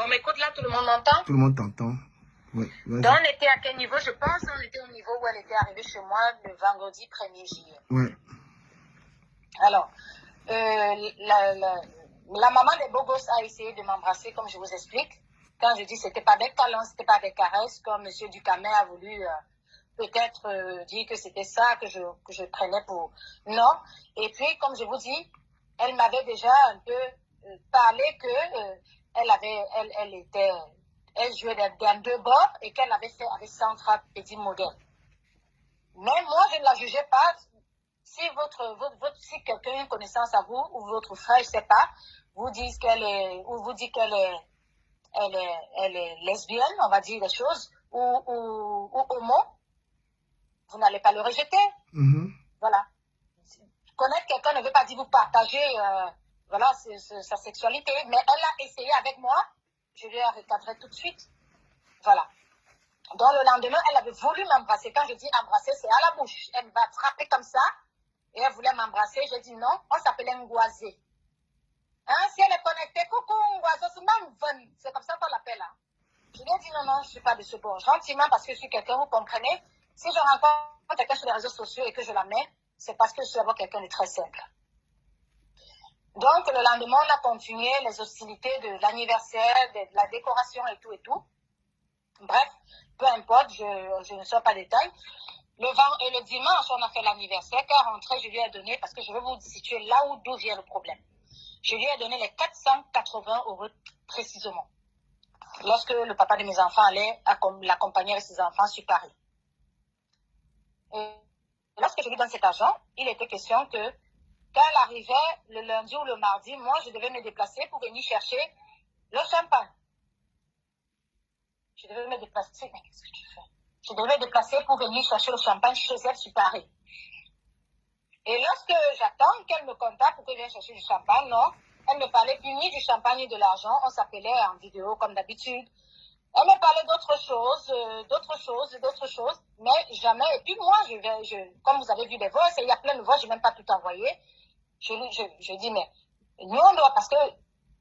On m'écoute là, tout le monde m'entend? Tout le monde t'entend. Oui, donc on était à quel niveau? Je pense qu'on était au niveau où elle était arrivée chez moi le vendredi 1er juillet. Ouais. Alors, la maman des beaux gosses a essayé de m'embrasser, comme je vous explique. Quand je dis c'était pas des câlins, c'était pas des caresses, comme Monsieur Ducamet a voulu peut-être dire que c'était ça que je prenais pour... Non. Et puis, comme je vous dis, elle m'avait déjà un peu parlé que elle jouait dans deux bords et qu'elle avait fait avec Centra Petit Modèle. Mais moi, je ne la jugeais pas. Si si quelqu'un a une connaissance à vous, ou votre frère, je ne sais pas, vous dit qu'elle est, ou vous dit qu'elle est, elle est lesbienne, on va dire des choses, ou homo, vous n'allez pas le rejeter. Voilà. Connaître quelqu'un ne veut pas dire vous partager, voilà, sa sexualité, mais elle a essayé avec moi, je lui ai recadré tout de suite. Voilà. Donc le lendemain, elle avait voulu m'embrasser. Quand je dis embrasser, c'est à la bouche. Elle va frapper comme ça. Et elle voulait m'embrasser. J'ai dit non. On s'appelait Ngoazé. Hein, si elle est connectée, coucou Ngoazé, c'est même fun. C'est comme ça qu'on l'appelle. Hein. Je lui ai dit non, je ne suis pas de ce bord. Gentiment, parce que je suis quelqu'un, vous comprenez. Si je rencontre quelqu'un sur les réseaux sociaux et que je la mets, c'est parce que je suis d'abord quelqu'un de très simple. Donc le lendemain, on a continué les hostilités de l'anniversaire, de la décoration et tout et tout. Bref, peu importe, je ne sors pas détails. Le dimanche, on a fait l'anniversaire. Quand rentré, je lui ai donné, parce que je veux vous situer là d'où vient le problème. Je lui ai donné les 480 € précisément. Lorsque le papa de mes enfants allait l'accompagner avec ses enfants sur Paris. Et lorsque je lui donne cet argent, il était question que quand elle arrivait le lundi ou le mardi, moi, je devais me déplacer pour venir chercher le champagne. Je devais me déplacer. Mais qu'est-ce que tu fais? Je devais me déplacer pour venir chercher le champagne chez elle sur Paris. Et lorsque j'attends qu'elle me contacte pour que je vienne chercher du champagne, non, elle ne parlait plus ni du champagne ni de l'argent. On s'appelait en vidéo comme d'habitude. Elle me parlait d'autres choses, mais jamais. Et puis moi, comme vous avez vu des voix, il y a plein de voix, je n'ai même pas tout envoyé. Je dis, mais nous, on doit, parce que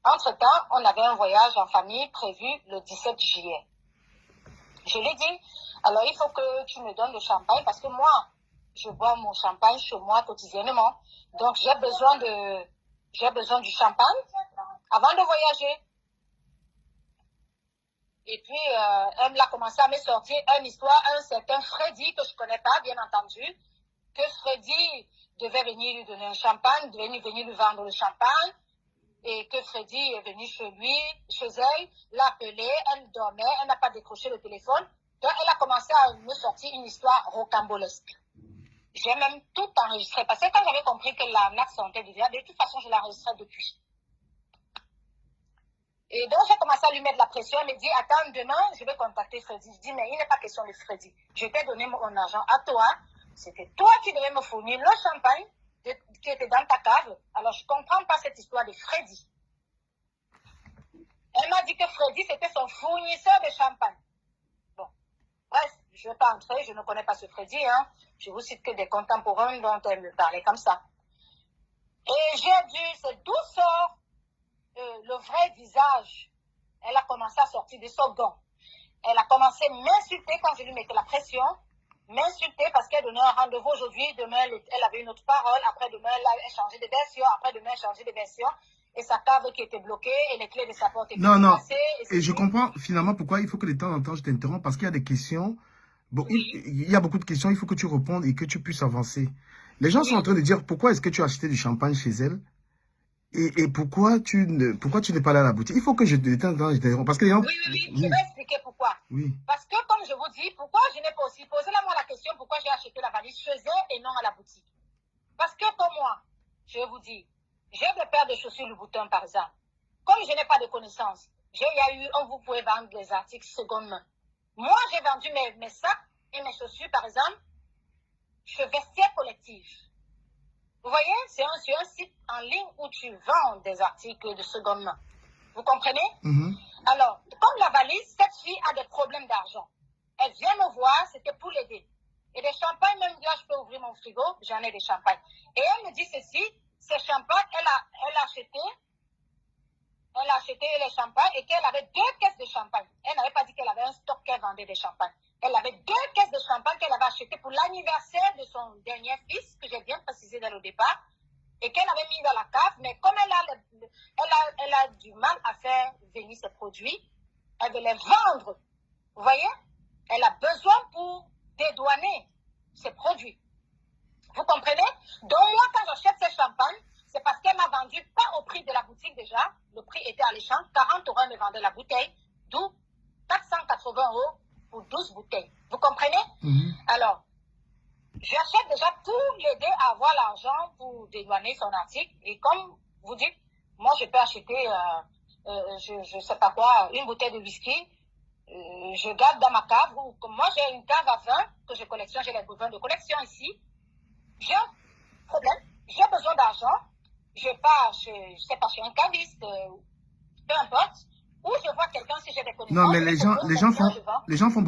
entre-temps, on avait un voyage en famille prévu le 17 juillet. Je lui ai dit, alors il faut que tu me donnes le champagne parce que moi, je bois mon champagne chez moi quotidiennement. Donc j'ai besoin du champagne avant de voyager. Et puis, elle a commencé à me sortir une histoire, un certain Freddy, que je ne connais pas, bien entendu, que Freddy devait venir lui donner un champagne, devait venir lui vendre le champagne, et que Freddy est venu chez elle, l'a appelé, elle dormait, elle n'a pas décroché le téléphone. Donc, elle a commencé à me sortir une histoire rocambolesque. J'ai même tout enregistré, parce que quand j'avais compris que l'arnaque sentait déjà, de toute façon, je l'enregistrais depuis. Et donc, j'ai commencé à lui mettre la pression. Elle me dit, attends, demain, je vais contacter Freddy. Je dis, mais il n'est pas question de Freddy. Je t'ai donné mon argent à toi. C'était toi qui devais me fournir le champagne qui était dans ta cave. Alors, je ne comprends pas cette histoire de Freddy. Elle m'a dit que Freddy, c'était son fournisseur de champagne. Bon, bref, je ne vais pas entrer. Je ne connais pas ce Freddy. Hein. Je vous cite que des contemporains dont elle me parlait comme ça. Et j'ai dû, c'est d'où sort le vrai visage. Elle a commencé à sortir de son gant. Elle a commencé à m'insulter quand je lui mettais la pression. M'insulter parce qu'elle donnait un rendez-vous aujourd'hui. Demain, elle avait une autre parole. Après, demain, elle a changé de version. Après, demain, elle a changé de version. Et sa cave qui était bloquée et les clés de sa porte étaient cassées. Et je comprends finalement pourquoi il faut que de temps en temps je t'interromps parce qu'il y a des questions. Bon, il y a beaucoup de questions. Il faut que tu répondes et que tu puisses avancer. Les gens sont en train de dire pourquoi est-ce que tu as acheté du champagne chez elle? Et pourquoi tu n'es pas allé à la boutique? Il faut que je te t'interromps. Parce que les gens... Oui, je vais expliquer pourquoi. Oui. Parce que, comme je vous dis, pourquoi je n'ai pas aussi posé moi la question pourquoi j'ai acheté la valise chez eux et non à la boutique. Parce que pour moi, je vais vous dire, j'ai des paires de chaussures Louboutin, par exemple. Comme je n'ai pas de connaissances, vous pouvez vendre des articles seconde main. Moi, j'ai vendu mes sacs et mes chaussures, par exemple, chez Vestiaire Collectif. Vous voyez, c'est un site en ligne où tu vends des articles de seconde main. Vous comprenez? Alors, comme la valise, cette fille a des problèmes d'argent. Elle vient me voir, c'était pour l'aider. Et des champagnes, même là, je peux ouvrir mon frigo, j'en ai des champagnes. Et elle me dit ceci, ces champagnes, elle a acheté elle a acheté les champagnes et qu'elle avait 2 caisses de champagne. Elle n'avait pas dit qu'elle avait un stock qu'elle vendait des champagnes. Elle avait 2 caisses de champagne qu'elle avait achetées pour l'anniversaire de son dernier fils, que j'ai bien précisé dès le départ, et qu'elle avait mis dans la cave. Mais comme elle a du mal à faire venir ses produits, elle veut les vendre. Vous voyez? Elle a besoin pour dédouaner ses produits. Vous comprenez? Donc moi, quand j'achète ces champagnes, c'est parce qu'elle m'a vendu pas au prix de la boutique déjà. Le prix était alléchant. 40 € elle me vendait la bouteille. D'où 480 € pour 12 bouteilles. Vous comprenez? Alors, j'achète déjà pour l'aider à avoir l'argent pour dédouaner son article. Et comme vous dites, moi je peux acheter, je sais pas quoi, une bouteille de whisky. Je garde dans ma cave. Moi j'ai une cave à vin que je collectionne. J'ai les vins de collection ici. J'ai un problème. J'ai besoin d'argent. Je pars, je sais pas, chez un caviste, peu importe, ou je vois quelqu'un si j'ai des connaissances. Non, mais les gens font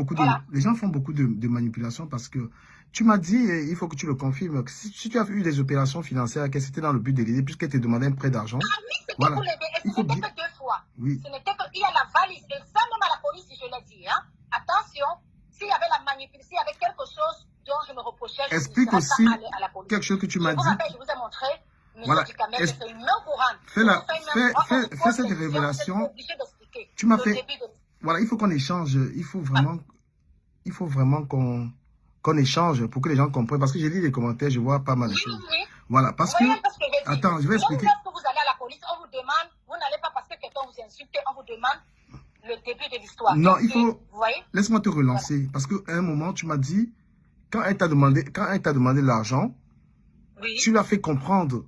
beaucoup de manipulations parce que tu m'as dit, et il faut que tu le confirmes, que si tu as eu des opérations financières, que c'était dans le but de l'aider, puisqu'elle te demandait un prêt d'argent. Ah oui, c'était pour l'aider, et ce n'était que 2 fois. Oui. Ce n'était que, il y a la valise, et ça même à la police, je l'ai dit, hein. Attention, s'il y avait la manipulation, s'il y avait quelque chose dont je me reprochais, je explique ne aussi serais pas allée à la police. Quelque chose que tu m'as dit. Je vous ai montré. Voilà. Fais cette révélation. Tu m'as fait. Voilà, il faut qu'on échange. Il faut vraiment qu'on échange pour que les gens comprennent. Parce que j'ai lu les commentaires, je vois pas mal de choses. Voilà, parce que. Attends, je vais expliquer. Lorsque vous allez à la police, on vous demande, vous n'allez pas parce que quelqu'un vous insulte, on vous demande le début de l'histoire. Non, il faut. Laisse-moi te relancer. Voilà. Parce qu'à un moment, tu m'as dit, quand elle t'a demandé l'argent, tu l'as fait comprendre.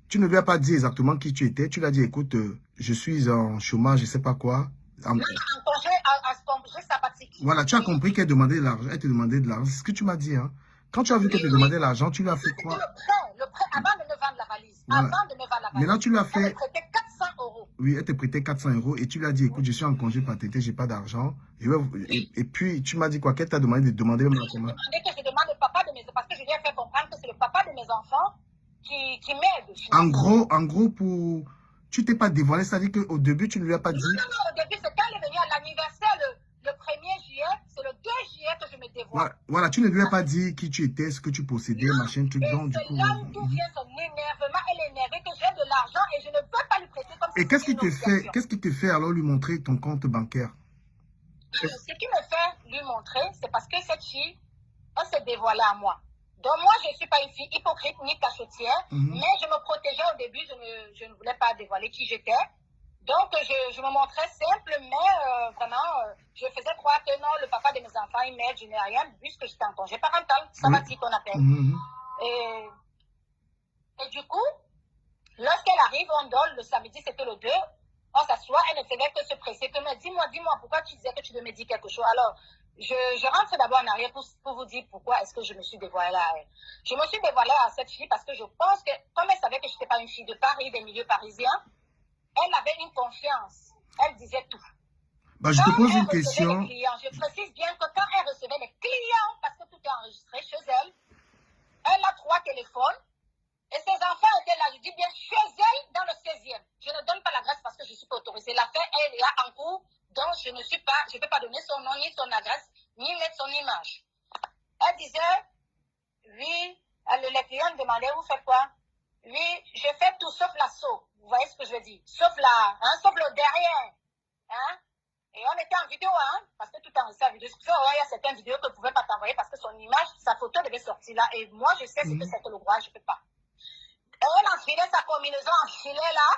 Tu ne lui as pas dit exactement qui tu étais. Tu lui as dit, écoute, je suis en chômage, je ne sais pas quoi. En congé sabbatique. Voilà, tu as compris qu'elle demandait de l'argent. Elle te demandait de l'argent. C'est ce que tu m'as dit. Hein. Quand tu as vu qu'elle te demandait de l'argent, tu lui as fait quoi? Le prêt, avant de me vendre la valise. Voilà. Avant de me vendre la valise. Maintenant, tu lui as fait... Elle me prêtait 400 €. Oui, elle te prêtait 400 € et tu lui as dit, écoute, je suis en congé paternité, je n'ai pas d'argent. Et puis, tu m'as dit quoi? Qu'elle t'a demandé de demander le Je demandais que je demande le papa de mes enfants, parce que je lui ai fait comprendre que c'est le papa de mes enfants qui m'aide. En gros, pour... Tu t'es pas dévoilé, c'est-à-dire qu'au début, tu ne lui as pas dit... Non, au début, c'est quand elle est venue à l'anniversaire, le 1er juillet, c'est le 2 juillet que je me dévoile. Voilà, tu ne lui as pas dit qui tu étais, ce que tu possédais, machin, truc. Donc, c'est là où vient son énervement. Elle est énervée que j'ai de l'argent et je ne peux pas lui prêter comme ça. Et qu'est-ce qui te fait alors lui montrer ton compte bancaire? Ce qui me fait lui montrer, c'est parce que cette fille, elle s'est dévoilée à moi. Donc moi, je ne suis pas une fille hypocrite ni cachetière, mais je me protégeais au début, je ne voulais pas dévoiler qui j'étais. Donc je me montrais simple, mais vraiment, je faisais croire que non, le papa de mes enfants, il m'aide, je n'ai rien, puisque j'étais en congé parental, sabbatique qu'on appelle. Et du coup, lorsqu'elle arrive, on dort, le samedi, c'était le 2, on s'assoit, elle ne faisait que se presser, que me dis-moi, pourquoi tu disais que tu devais me dire quelque chose? Alors, je rentre d'abord en arrière pour vous dire pourquoi est-ce que je me suis dévoilée à elle. Je me suis dévoilée à cette fille parce que je pense que, comme elle savait que je n'étais pas une fille de Paris, des milieux parisiens, elle avait une confiance. Elle disait tout. Bah, je te pose une question. Je précise bien que quand elle recevait les clients, parce que tout est enregistré chez elle, elle a 3 téléphones et ses enfants étaient là. Je dis bien chez elle dans le 16e. Je ne donne pas l'adresse parce que je ne suis pas autorisée. L'affaire, elle est là en cours. Donc, je ne peux pas donner son nom, ni son adresse, ni mettre son image. Elle disait, oui, les clients me demandaient, vous faites quoi? Oui, je fais tout sauf l'assaut. Vous voyez ce que je veux dire? Sauf sauf le derrière. Hein? Et on était en vidéo, hein? Parce que tout est enregistré en vidéo. Il y a certaines vidéos que je ne pouvais pas t'envoyer parce que son image, sa photo devait sortir là. Et moi, je sais ce que c'est que le droit, je ne peux pas. Et elle enfilait sa combinaison en filet là.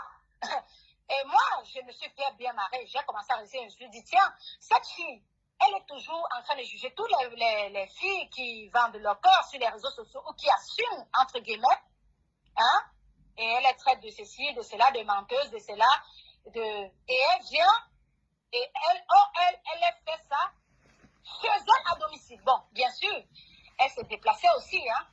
Et moi, je me suis fait bien marrer. J'ai commencé à réussir. Je me suis dit, tiens, cette fille, elle est toujours en train de juger toutes les filles qui vendent leur corps sur les réseaux sociaux ou qui assument, entre guillemets. Hein? Et elle est traite de ceci, de cela, de menteuse, de cela. Et elle vient et elle a fait ça chez elle à domicile. Bon, bien sûr, elle s'est déplacée aussi. Hein?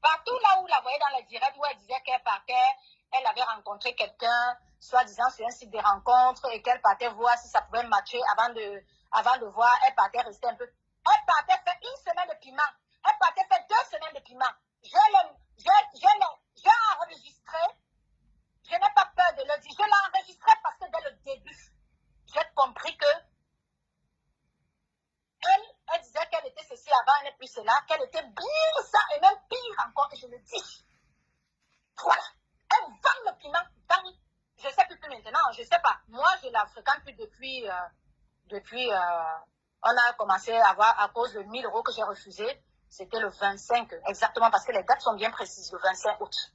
Partout là où la voyait dans les directs, où elle disait qu'elle partait, elle avait rencontré quelqu'un, soi-disant sur un site de rencontre, et qu'elle partait voir si ça pouvait matcher avant de voir. Elle partait rester un peu. Elle partait faire 1 semaine de piment. Elle partait faire 2 semaines de piment. J'ai enregistré je n'ai pas peur de le dire. Je l'ai enregistré parce que dès le début, j'ai compris que elle disait qu'elle était ceci avant, elle n'est plus cela, qu'elle était bien ça, et même pire encore, et je le dis. Voilà. Elle vend le piment dans, je ne sais plus maintenant, je ne sais pas. Moi, je la fréquente plus depuis, on a commencé à avoir, à cause de 1000 € que j'ai refusé, c'était le 25, exactement, parce que les dates sont bien précises, le 25 août.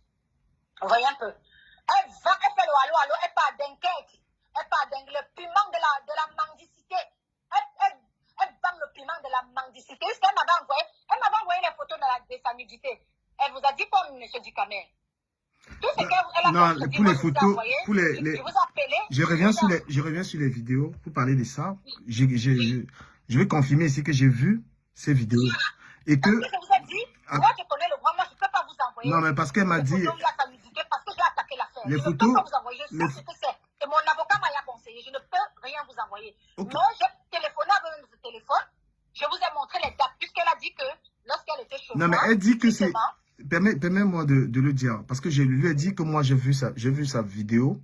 Vous voyez un peu. Elle vend, elle fait le allô, elle part Dunkerque, elle part le piment de la mendicité. Elle vend le piment de la mendicité. Elle m'avait envoyé les photos de sa nudité. Elle vous a dit quoi, M. Ducamer? Tout ce qu'elle a non, fait, pour les photos, envoyé, pour les, je vous appelais. je reviens sur les vidéos pour parler de ça. Je vais confirmer ici que j'ai vu ces vidéos. Et que, je vous ai dit, moi je connais le droit, moi je ne peux pas vous envoyer. Non, mais parce qu'elle m'a dit. Parce que j'ai attaqué l'affaire. Les je photos. Ne peux pas vous envoyer, je sais ce que c'est. Et mon avocat m'a conseillé, je ne peux rien vous envoyer. Okay. Mais j'ai téléphoné avec le téléphone, je vous ai montré les dates, puisqu'elle a dit que lorsqu'elle était chez moi. Non, mais elle dit que c'est. Permets-moi de le dire, parce que je lui ai dit que moi j'ai vu sa vidéo.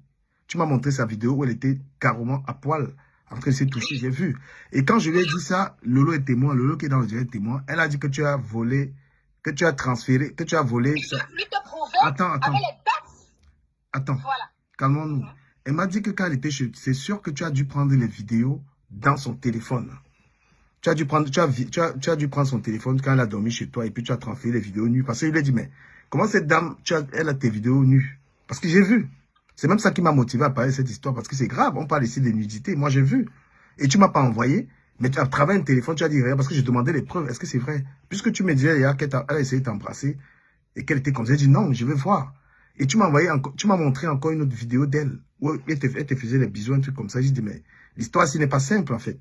Tu m'as montré sa vidéo où elle était carrément à poil, en train de se toucher, j'ai vu. Et quand je lui ai dit ça, Lolo est témoin, Lolo qui est dans le direct témoin, elle a dit que tu as volé, que tu as transféré, que tu as volé. Je vais te prouver attends. avec les dates. Attends, voilà. Calmons-nous. Elle m'a dit que quand elle était chez, c'est sûr que tu as dû prendre les vidéos dans son téléphone. Tu as dû prendre son téléphone quand elle a dormi chez toi et puis tu as transféré les vidéos nues. Parce qu'il lui a dit, mais comment cette dame, elle a tes vidéos nues? Parce que j'ai vu. C'est même ça qui m'a motivé à parler de cette histoire. Parce que c'est grave, on parle ici de nudité. Moi, j'ai vu. Et tu ne m'as pas envoyé. Mais à travers un téléphone, tu as dit rien. Parce que j'ai demandé les preuves. Est-ce que c'est vrai? Puisque tu me disais hier qu'elle a essayé de t'embrasser et qu'elle était comme ça. J'ai dit non, je vais voir. Et tu m'as montré encore une autre vidéo d'elle où elle te faisait les bisous, un truc comme ça. J'ai dit, mais l'histoire, ce n'est pas simple en fait.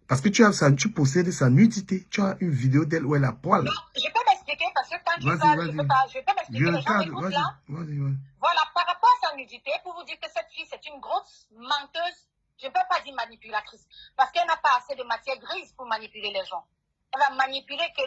Parce que tu possèdes sa nudité. Tu as une vidéo d'elle où elle a poil. Non, je peux m'expliquer parce que quand tu parles, je peux m'expliquer. Les gens écoutent là. Voilà, par rapport à sa nudité, pour vous dire que cette fille, c'est une grosse menteuse. Je ne peux pas dire manipulatrice. Parce qu'elle n'a pas assez de matière grise pour manipuler les gens. Elle va manipuler que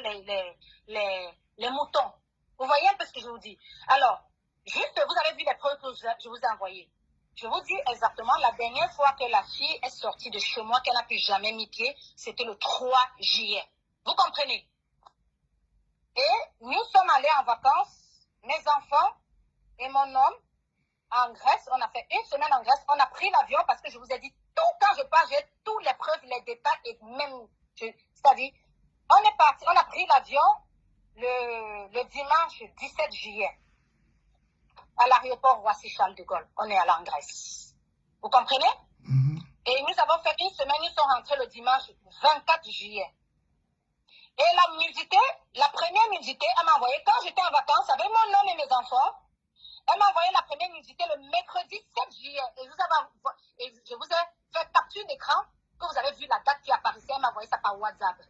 les moutons. Vous voyez un peu ce que je vous dis. Alors, juste, vous avez vu les preuves que je vous ai envoyées. Je vous dis exactement, la dernière fois que la fille est sortie de chez moi, qu'elle n'a plus jamais mis pied, c'était le 3 juillet. Vous comprenez? Et nous sommes allés en vacances, mes enfants et mon homme, en Grèce. On a fait une semaine en Grèce. On a pris l'avion parce que je vous ai dit, tout quand je pars, j'ai tous les preuves, les détails et même, c'est-à-dire, on est parti, on a pris l'avion le dimanche 17 juillet. À l'aéroport Roissy-Charles de Gaulle. On est allé en Grèce. Vous comprenez? Et nous avons fait une semaine, nous sommes rentrés le dimanche 24 juillet. Et la nudité, la première nudité, elle m'a envoyé, quand j'étais en vacances avec mon homme et mes enfants, elle m'a envoyé la première nudité le mercredi 7 juillet. Et je vous ai fait capture d'écran, que vous avez vu la date qui apparaissait, elle m'a envoyé ça par WhatsApp.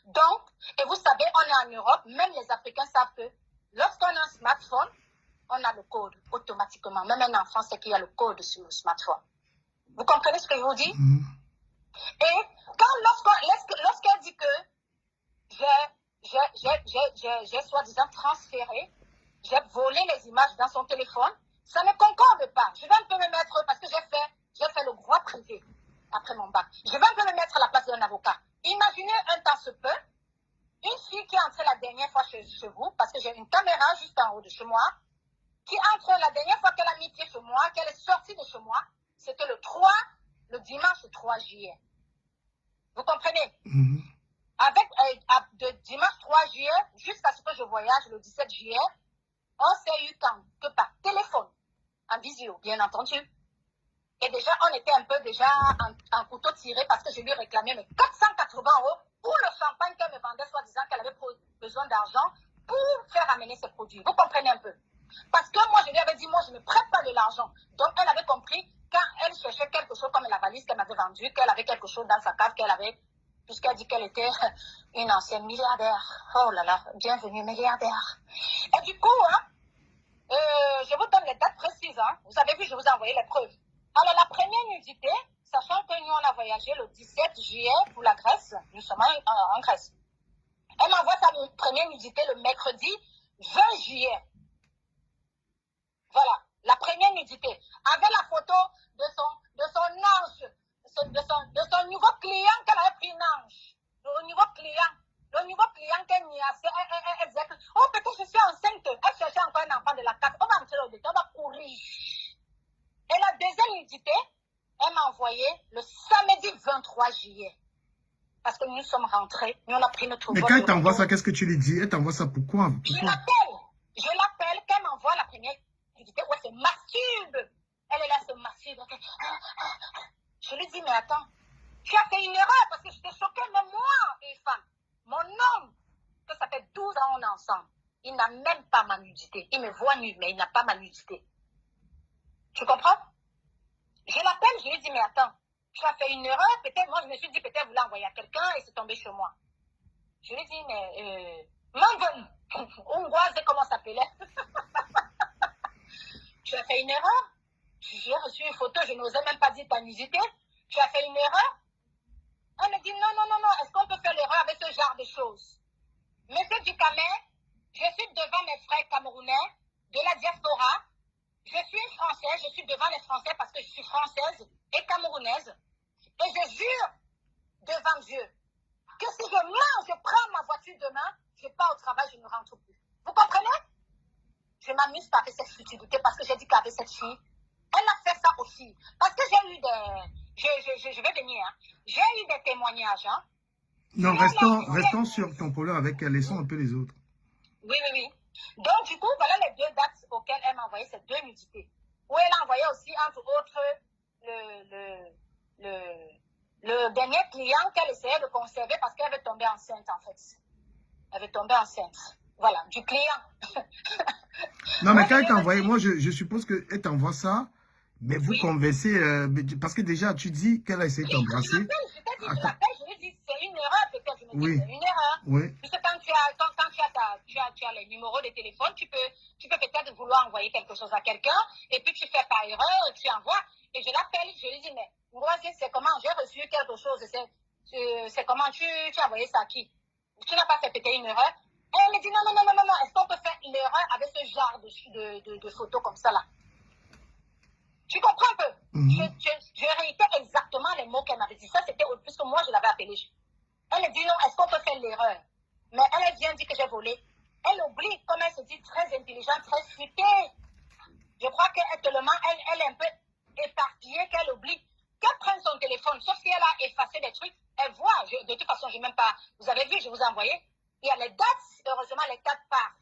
Donc, et vous savez, on est en Europe, même les Africains savent que lorsqu'on a un smartphone, on a le code automatiquement. Même un enfant sait qu'il y a le code sur le smartphone. Vous comprenez ce que je vous dis? Et lorsqu'elle dit que j'ai soi-disant transféré, j'ai volé les images dans son téléphone, ça ne concorde pas. Je vais un peu me mettre, parce que j'ai fait le droit privé après mon bac. Je vais un peu me mettre à la place d'un avocat. Imaginez un temps se peut, une fille qui est entrée la dernière fois chez vous, parce que j'ai une caméra juste en haut de chez moi, qui entre la dernière fois qu'elle a mis pied chez moi, qu'elle est sortie de chez moi, c'était le dimanche 3 juillet. Vous comprenez? De dimanche 3 juillet jusqu'à ce que je voyage le 17 juillet, on s'est eu que par téléphone, en visio, bien entendu. Et déjà, on était un peu déjà en couteau tiré parce que je lui réclamais mes 480 € pour le champagne qu'elle me vendait, soi-disant qu'elle avait besoin d'argent pour faire amener ses produits. Vous comprenez un peu? Parce que moi, je lui avais dit, moi, je ne prête pas de l'argent. Donc, elle avait compris, quand elle cherchait quelque chose comme la valise qu'elle m'avait vendue, qu'elle avait quelque chose dans sa cave, qu'elle avait, puisqu'elle dit qu'elle était une ancienne milliardaire. Oh là là, bienvenue milliardaire. Et du coup, je vous donne les dates précises. Vous avez vu, je vous ai envoyé les preuves. Alors, la première nudité, sachant que nous, on a voyagé le 17 juillet pour la Grèce, nous sommes en Grèce. Elle m'envoie sa première nudité le mercredi 20 juillet. Voilà. La première nudité. Avec la photo de son ange, de son nouveau client qu'elle avait pris une ange. Le nouveau client qu'elle n'y a fait, elle disait que, oh, peut-être je suis enceinte. Elle cherchait encore un enfant de la carte. On va entrer au détail, on va courir. Et la deuxième nudité, elle m'a envoyé le samedi 23 juillet. Parce que nous sommes rentrés, nous on a pris notre Mais vol. quand elle t'envoie ça, qu'est-ce que tu lui dis? Elle t'envoie ça pourquoi? Je l'appelle, qu'elle m'envoie la première nudité où elle se masturbe. Elle est là, se masturbe. Je lui dis, mais attends, tu as fait une erreur parce que j'étais choquée, même moi, une femme. Mon homme, que ça fait 12 ans on est ensemble, il n'a même pas ma nudité. Il me voit nu, mais il n'a pas ma nudité. Tu comprends? Je l'appelle, je lui dis, mais attends, tu as fait une erreur, peut-être, moi je me suis dit, peut-être vous l'envoyez à quelqu'un et c'est tombé chez moi. Je lui dis, mais, Mangon, Hongroise, comment ça s'appelait? Tu as fait une erreur? J'ai reçu une photo, je n'osais même pas dire ta nudité. Tu as fait une erreur? Elle me dit, non, est-ce qu'on peut faire l'erreur avec ce genre de choses? Monsieur Ducamé, je suis devant mes frères camerounais de la diaspora. Je suis une Française, je suis devant les Français parce que je suis française et camerounaise. Et je jure devant Dieu que si je mens, je prends ma voiture demain, je pars au travail, je ne rentre plus. Vous comprenez? Je m'amuse pas avec cette futilité parce que j'ai dit qu'avec cette fille, elle a fait ça aussi. Parce que j'ai eu des... Je vais venir. Hein. J'ai eu des témoignages. Hein. Non, restons sur ton problème avec elle. Laissons un peu les autres. Oui. Donc, du coup, voilà les deux dates auxquelles elle m'a envoyé ces deux nudités. Où elle a envoyé aussi, entre autres, le dernier client qu'elle essayait de conserver parce qu'elle avait tombé enceinte, en fait. Elle avait tombé enceinte. Voilà, du client. Non, mais quand elle t'a envoyé, moi, je suppose qu'elle t'envoie ça, mais vous conversez, parce que déjà, tu dis qu'elle a essayé de t'embrasser. Je l'appelle, je lui dis, c'est une erreur, peut-être, je me dis, c'est une erreur. Oui. Puisque quand tu as les numéros de téléphone, tu peux peut-être vouloir envoyer quelque chose à quelqu'un, et puis tu fais par erreur, tu envoies, et je l'appelle, je lui dis, mais moi, c'est comment, j'ai reçu quelque chose, c'est comment, tu as envoyé ça à qui? Tu n'as pas fait peut-être une erreur? Et elle me dit, non, est-ce qu'on peut faire l'erreur avec ce genre de photos comme ça, là? Tu comprends un peu? Je réitère exactement les mots qu'elle m'avait dit. Ça, c'était puisque moi, je l'avais appelée. Elle me dit, non, est-ce qu'on peut faire l'erreur? Mais elle vient dire que j'ai volé. Elle oublie, comme elle se dit, très intelligente, très futée. Je crois qu'actuellement, elle est un peu éparpillée, qu'elle oublie. Qu'elle prenne son téléphone, sauf si elle a effacé des trucs, elle voit. De toute façon, j'ai même pas... Vous avez vu, je vous ai envoyé. Il y a les dates, heureusement, les dates partent.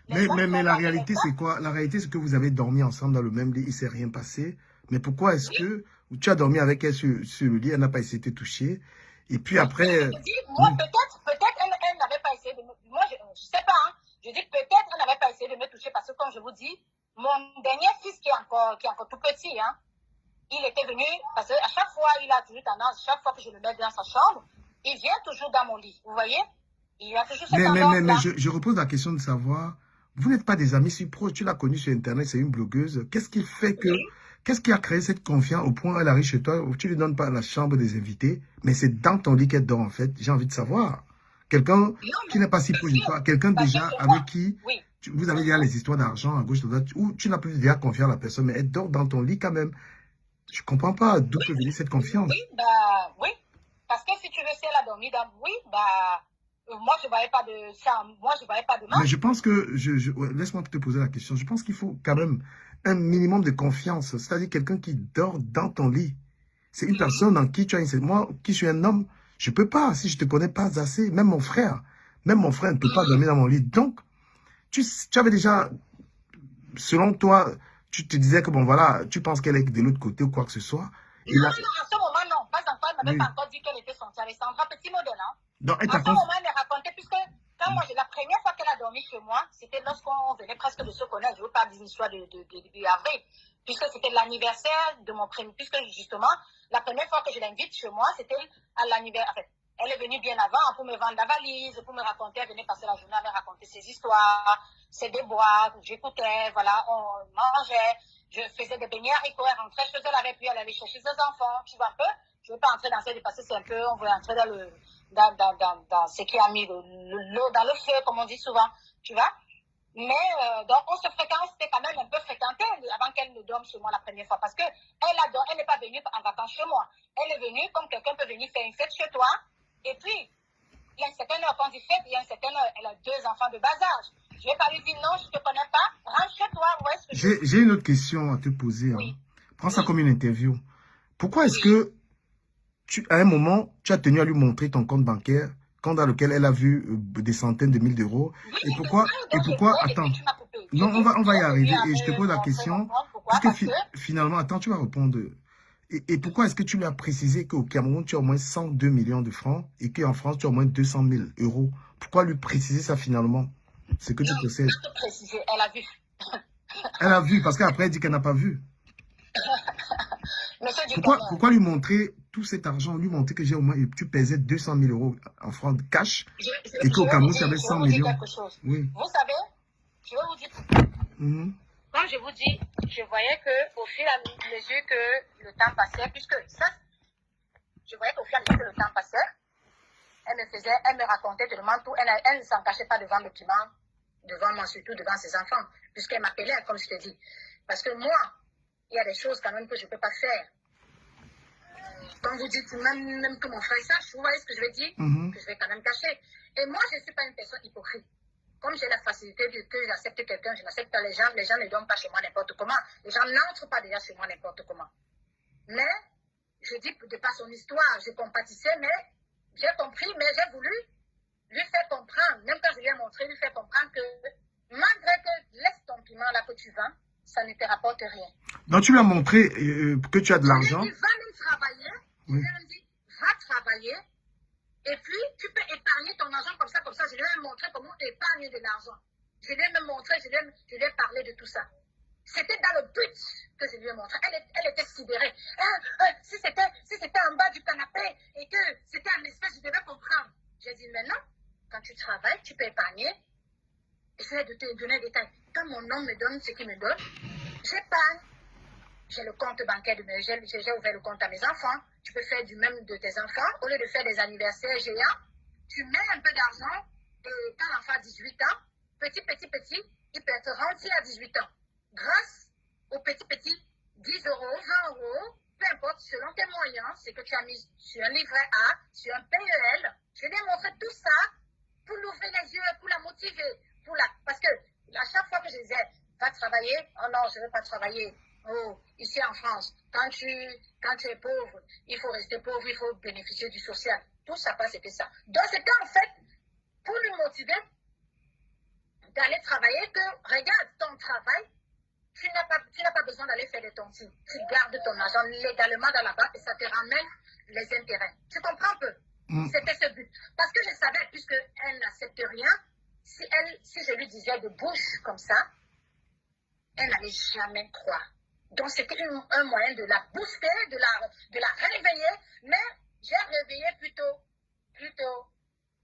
Mais la réalité, c'est quoi? La réalité, c'est que vous avez dormi ensemble dans le même lit, il ne s'est rien passé. Mais pourquoi est-ce que tu as dormi avec elle sur le lit, elle n'a pas essayé de te toucher? Et puis après... Je dis, moi, peut-être elle n'avait pas essayé de me... Moi, je ne sais pas. Hein. Je dis, peut-être elle n'avait pas essayé de me toucher parce que, comme je vous dis, mon dernier fils qui est encore tout petit, hein, il était venu, parce qu'à chaque fois, il a toujours tendance, chaque fois que je le mets dans sa chambre, il vient toujours dans mon lit. Vous voyez? Il a toujours cette tendance-là. Mais je repose la question de savoir, vous n'êtes pas des amis si proches, tu l'as connue sur Internet, c'est une blogueuse. Qu'est-ce qui fait que... Qu'est-ce qui a créé cette confiance au point où elle arrive chez toi, où tu ne lui donnes pas la chambre des invités, mais c'est dans ton lit qu'elle dort en fait? J'ai envie de savoir. Quelqu'un qui n'est pas si proche de toi, quelqu'un déjà avec qui vous avez déjà les histoires d'argent à gauche, à droite, où tu n'as plus déjà confiance à la personne, mais elle dort dans ton lit quand même. Je ne comprends pas d'où peut venir cette confiance. Oui. Parce que si tu veux, si elle a dormi dans... moi, je ne voyais pas de ça. Moi, je ne voyais pas de mal. Mais je pense que... laisse-moi te poser la question. Je pense qu'il faut quand même un minimum de confiance. C'est-à-dire quelqu'un qui dort dans ton lit. C'est une personne en qui tu as une... Moi, qui suis un homme, je ne peux pas. Si je ne te connais pas assez, même mon frère ne peut pas dormir dans mon lit. Donc, tu avais déjà... Selon toi, tu te disais que, bon, voilà, tu penses qu'elle est de l'autre côté ou quoi que ce soit. Non, à ce moment, non. Pas encore. Elle n'avait pas encore dit qu'elle était sortie avec Sandra, petit modèle, hein. Donc, à ce moment, elle m'a raconté, puisque quand moi, la première fois qu'elle a dormi chez moi, c'était lorsqu'on venait presque de se connaître. Je ne veux pas dire une histoire de début avril, puisque c'était l'anniversaire de mon premier, puisque justement, la première fois que je l'invite chez moi, c'était à l'anniversaire. En fait, elle est venue bien avant pour me vendre la valise, pour me raconter, elle venait passer la journée à me raconter ses histoires, ses déboires, j'écoutais, voilà, on mangeait, je faisais des beignets haricots, elle rentrait chez elle avec lui, elle allait chercher ses enfants, tu vois un peu. Je ne veux pas entrer dans ce parce que c'est un peu, on veut entrer dans ce qui a mis l'eau dans le feu, comme on dit souvent, tu vois. Mais donc, on se fréquentait quand même un peu fréquenté avant qu'elle ne dorme chez moi la première fois. Parce qu'elle elle n'est pas venue en vacances chez moi. Elle est venue comme quelqu'un peut venir faire une fête chez toi. Et puis, il y a une certaine heure, quand il fait, il y a une certaine heure, elle a 2 enfants de bas âge. Je ne vais pas lui dire non, je ne te connais pas, rentre chez toi. Où est-ce que J'ai une autre question à te poser. Oui. Hein. Prends ça comme une interview. Pourquoi est-ce Oui. que, à un moment, tu as tenu à lui montrer ton compte bancaire, compte dans lequel elle a vu des centaines de mille d'euros? Oui, Et pourquoi, attends, non, on va y arriver. Et je te pose la question, puisque finalement, attends, tu vas répondre. Et pourquoi est-ce que tu lui as précisé qu'au Cameroun, tu as au moins 102 millions de francs et qu'en France, tu as au moins 200 000 euros? Pourquoi lui préciser ça finalement? C'est que tu possèdes. Non, préciser, elle a vu. Elle a vu, parce qu'après, elle dit qu'elle n'a pas vu. Pourquoi lui montrer tout cet argent, lui montrer que j'ai au moins, tu pesais 200 000 euros en francs de cash et qu'au Cameroun, tu avais 100 millions? Oui. Vous savez, je vais vous dire. Comme je vous dis, je voyais qu'au fur et à mesure que le temps passait, puisque ça, je voyais qu'au fur et à mesure que le temps passait, elle me racontait tellement tout, elle ne s'en cachait pas devant devant moi, surtout devant ses enfants, puisqu'elle m'appelait, comme je te dis. Parce que moi, il y a des choses quand même que je ne peux pas faire. Comme vous dites, même que mon frère sache, vous voyez ce que je veux dire, que je vais quand même cacher. Et moi, je ne suis pas une personne hypocrite. Comme j'ai la facilité que j'accepte quelqu'un, je n'accepte pas les gens ne dorment pas chez moi n'importe comment. Les gens n'entrent pas déjà chez moi n'importe comment. Mais, je dis de par son histoire, je compatissais, mais j'ai compris, mais j'ai voulu lui faire comprendre, même quand je lui ai montré, lui faire comprendre que malgré que laisse ton piment là que tu vends, ça ne te rapporte rien. Donc tu lui as montré que tu as de l'argent. Je lui ai dit, va même travailler. Oui. Je lui ai dit, va travailler. Et puis, tu peux épargner ton argent comme ça. Je lui ai montré comment épargner de l'argent. Je lui ai même montré, je lui ai parlé de tout ça. C'était dans le but que je lui ai montré. Elle était sidérée. Si c'était en bas du canapé et que c'était un espèce, je devais comprendre. J'ai dit, maintenant, quand tu travailles, tu peux épargner. Essaye de te donner des détails. Quand mon homme me donne ce qu'il me donne, j'épargne. J'ai le compte bancaire j'ai ouvert le compte à mes enfants. Tu peux faire du même de tes enfants. Au lieu de faire des anniversaires géants, tu mets un peu d'argent et quand l'enfant a 18 ans, petit, il peut être rentier à 18 ans. Grâce au petit, 10 euros, 20 euros, peu importe, selon tes moyens, c'est que tu as mis sur un livret A, sur un PEL. Je lui ai montré tout ça pour l'ouvrir les yeux, pour la motiver. Parce que à chaque fois que je disais, va travailler, oh non, je ne veux pas travailler. Oh, ici en France, quand tu es pauvre, il faut rester pauvre, il faut bénéficier du social. Tout ça, c'était ça. Donc, c'était en fait pour lui motiver d'aller travailler que, regarde ton travail, tu n'as pas besoin d'aller faire des tontines. Tu gardes ton argent légalement dans la banque et ça te ramène les intérêts. Tu comprends un peu? C'était ce but. Parce que je savais, puisqu'elle n'accepte rien, si je lui disais de bouche comme ça, elle n'allait jamais croire. Donc, c'était un moyen de la booster, de la réveiller, mais j'ai réveillé plutôt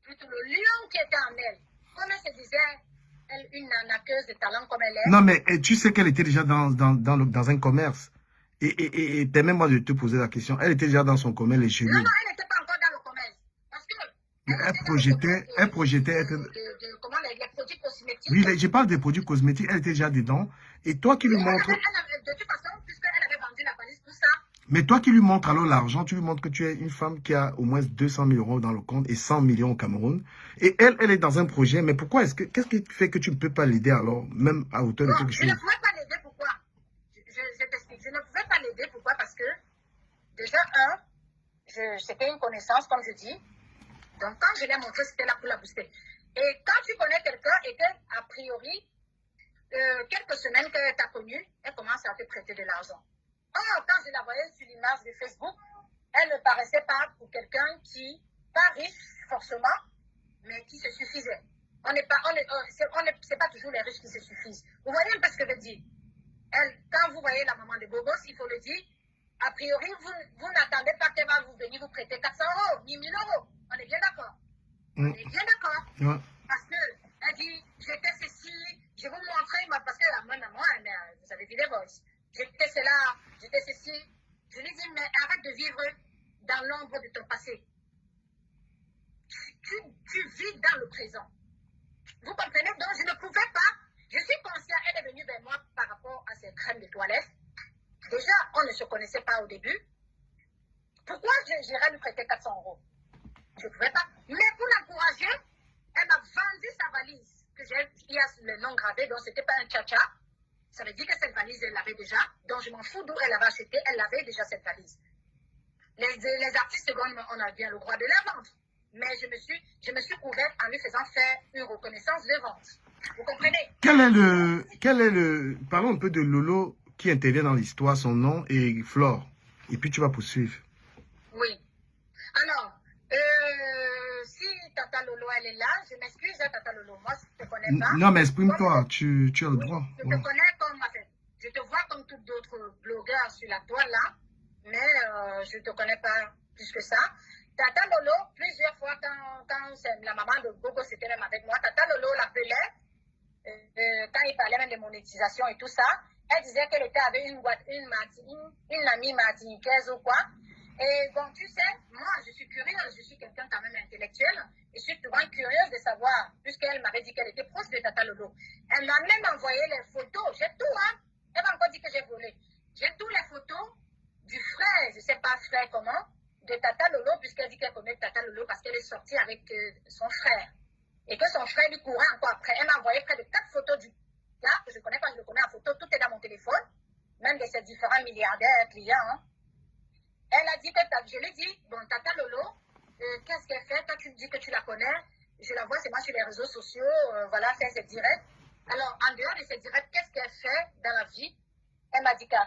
le lion qui était en elle. Comme elle se disait, elle, une arnaqueuse de talent comme elle est. Non, mais tu sais qu'elle était déjà dans un commerce. Et permets-moi de te poser la question. Elle était déjà dans son commerce, les cheveux. Non, elle n'était pas encore dans le commerce. Parce que elle projetait être... comment les produits cosmétiques. Oui, je parle des produits cosmétiques. Elle était déjà dedans. Et toi qui lui montres... De toute façon, puisqu'elle avait vendu la valise pour ça. Mais toi qui lui montres alors l'argent, tu lui montres que tu es une femme qui a au moins 200 000 euros dans le compte et 100 millions au Cameroun. Et elle est dans un projet. Mais pourquoi qu'est-ce qui fait que tu ne peux pas l'aider alors, même à hauteur de quelque chose? Je ne pouvais pas l'aider, pourquoi? Je t'explique. Je ne pouvais pas l'aider, pourquoi? Parce que, déjà, c'était une connaissance, comme je dis. Donc, quand je l'ai montré, c'était là pour la booster. Et quand tu connais quelqu'un et que, a priori, quelques semaines qu'elle t'a connue, elle commence à te prêter de l'argent. Or, quand je la voyais sur l'image de Facebook, elle ne paraissait pas pour quelqu'un qui, pas riche forcément, mais qui se suffisait. C'est pas toujours les riches qui se suffisent. Vous voyez un peu ce que je veux dire? Quand vous voyez la maman de Bobos, il faut le dire, a priori, vous n'attendez pas qu'elle va venir vous prêter 400 euros, ni 1000 euros. On est bien d'accord? On est bien d'accord? Parce qu'elle dit, j'étais ceci, je vais vous montrer, parce que moi, vous avez vu les voices. J'étais cela, j'étais ceci. Je lui dis, mais arrête de vivre dans l'ombre de ton passé. Tu vis dans le présent. Vous comprenez? Donc, je ne pouvais pas Je suis consciente, elle est venue vers moi par rapport à ses crèmes de toilette. Déjà, on ne se connaissait pas au début. Pourquoi j'irais lui prêter 400 €? Je ne pouvais pas. Mais pour l'encourager, elle m'a vendu sa valise. Il y a le nom gravé, donc ce n'était pas un tcha-tcha. Ça veut dire que cette valise, elle l'avait déjà. Donc je m'en fous d'où elle avait acheté, elle avait déjà cette valise. Les artistes secondes, on a bien le droit de la vendre. Mais je me suis couverte en lui faisant faire une reconnaissance de vente. Vous comprenez? Parlons un peu de Lolo qui intervient dans l'histoire, son nom et Flore. Et puis tu vas poursuivre. Oui. Alors, si Tata Lolo, elle est là, je m'excuse, Tata Lolo. Moi, je ne te connais pas. Non, mais exprime-toi, tu as le droit. Je te connais comme, je te vois comme tous d'autres blogueurs sur la toile là, mais je ne te connais pas plus que ça. Tata Lolo, plusieurs fois, quand la maman de Gogo s'était même avec moi, Tata Lolo l'appelait, quand il parlait même de monétisation et tout ça, elle disait qu'elle était avec une amie martiniquaise ou quoi. Et bon, tu sais, moi, je suis curieuse, je suis quelqu'un quand même intellectuel, et je suis souvent curieuse de savoir, puisqu'elle m'avait dit qu'elle était proche de Tata Lolo. Elle m'a même envoyé les photos, j'ai tout, hein. Elle m'a encore dit que j'ai volé. J'ai toutes les photos du frère, je ne sais pas frère comment, de Tata Lolo, puisqu'elle dit qu'elle connaît Tata Lolo parce qu'elle est sortie avec son frère. Et que son frère lui courait encore après. Elle m'a envoyé près de 4 photos du gars, que je connais pas, je le connais en photo, tout est dans mon téléphone, même de ses différents milliardaires clients, hein. Elle a dit que, je lui ai dit, bon, Tata Lolo, qu'est-ce qu'elle fait? Toi, tu me dis que tu la connais. Je la vois seulement sur les réseaux sociaux, voilà, faire ses directs. Alors, en dehors de ses directs, qu'est-ce qu'elle fait dans la vie? Elle m'a dit que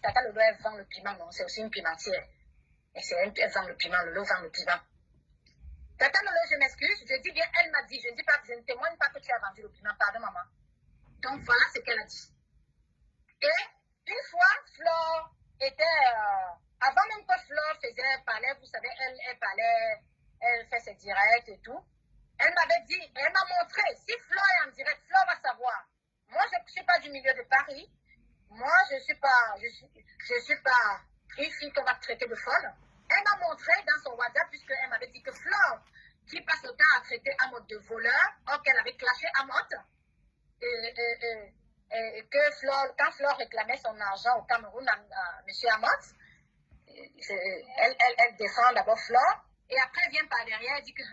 Tata Lolo, elle vend le piment, non, c'est aussi une pimentière. Et elle vend le piment, Lolo vend le piment. Tata Lolo, je m'excuse, je dis bien, elle m'a dit, je ne témoigne pas que tu as vendu le piment, pardon, maman. Donc, voilà ce qu'elle a dit. Et une fois, Flore était... avant même que Flore parlait, vous savez, elle parlait, elle fait ses directs et tout. Elle m'avait dit, elle m'a montré, si Flore est en direct, Flore va savoir. Moi, je ne suis pas du milieu de Paris. Moi, je ne suis pas une fille qu'on va traiter de folle. Elle m'a montré dans son WhatsApp, puisqu'elle m'avait dit que Flore, qui passe le temps à traiter Amot de voleur, or qu'elle avait clashé Amot, et que Flore, quand Flore réclamait son argent au Cameroun à M. Amot, elle défend d'abord Flore, et après elle vient par derrière, elle dit que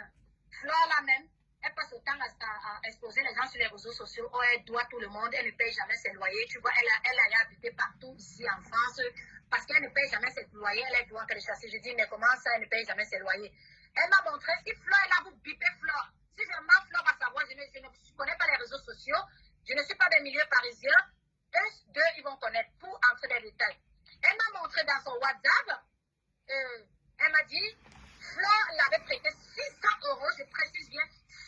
Flore là-même, elle passe le temps à exposer les gens sur les réseaux sociaux, oh, elle doit tout le monde, elle ne paye jamais ses loyers, tu vois, elle a habité partout ici en France, parce qu'elle ne paye jamais ses loyers, elle doit qu'elle chasser. Je dis, mais comment ça, elle ne paye jamais ses loyers? Elle m'a montré, si Flore est là, vous bipez Flore. Si vraiment Flore va savoir, je ne connais pas les réseaux sociaux, je ne suis pas des milieux parisiens, eux deux, ils vont connaître pour entrer dans les détails. Elle m'a montré dans son WhatsApp, elle m'a dit, Flore l'avait prêté 600 €, je précise bien,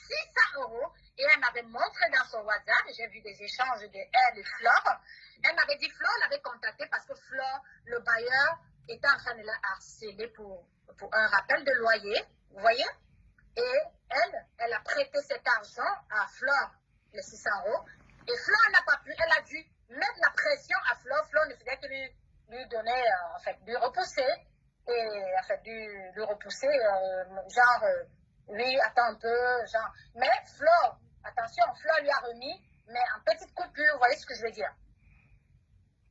600 €, et elle m'avait montré dans son WhatsApp, j'ai vu des échanges de elle et Flore, elle m'avait dit, Flore l'avait contacté parce que Flore, le bailleur, était en train de la harceler pour un rappel de loyer, vous voyez, et elle a prêté cet argent à Flore, les 600 €, et Flore n'a pas pu, elle a dû mettre la pression à Flore, Flore ne faisait que lui donner, en fait, lui repousser, et en fait, lui repousser, genre, lui, attends un peu, genre, mais Flore, attention, Flore lui a remis, mais en petite coupure, vous voyez ce que je veux dire.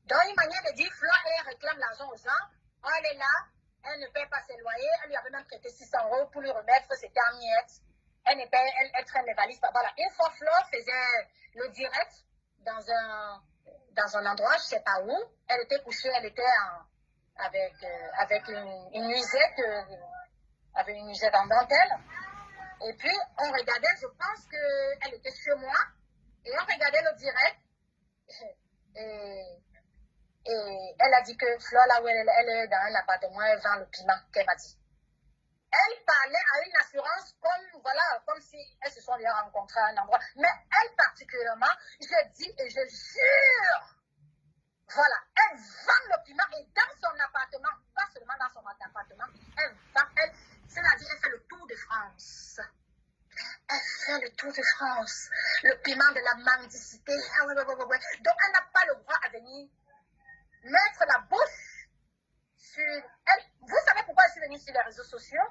Donc, une manière de dire, Flore, elle réclame l'argent aux gens, oh, elle est là, elle ne paye pas ses loyers, elle lui avait même prêté 600 € pour lui remettre ses miettes, elle traîne les valises, voilà. Une fois, Flore faisait le direct dans un endroit, je ne sais pas où, elle était couchée, elle était avec une musette, avec une musette en dentelle. Et puis, on regardait, je pense qu'elle était chez moi, et on regardait le direct, et elle a dit que Flore, là où elle est dans un appartement, elle vend le piment, qu'elle m'a dit. Elle parlait à une assurance comme si elles se sont déjà rencontrées à un endroit. Mais elle particulièrement, je dis et je jure, voilà, elle vend le piment et dans son appartement, pas seulement dans son appartement, c'est-à-dire elle fait le tour de France. Elle fait le tour de France. Le piment de la mendicité. Ah ouais. Donc elle n'a pas le droit à venir mettre la bouche sur elle. Vous savez pourquoi je suis venue sur les réseaux sociaux?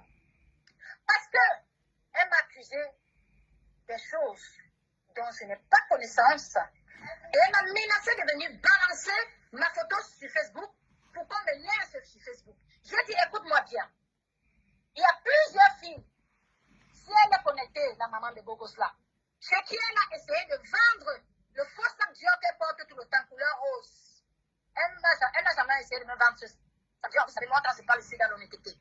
Parce que elle m'a accusé des choses dont je n'ai pas connaissance. Et elle m'a menacé de venir balancer ma photo sur Facebook pour qu'on me laisse sur Facebook. Je dis, écoute-moi bien. Il y a plusieurs filles. Si elle est connectée, la maman de Bogos là, c'est qu'elle a essayé de vendre le faux sac Dior qu'elle porte tout le temps, couleur rose. Elle n'a jamais essayé de me vendre ce sac Dior. Vous savez, moi, quand je parle ici dans l'honnêteté,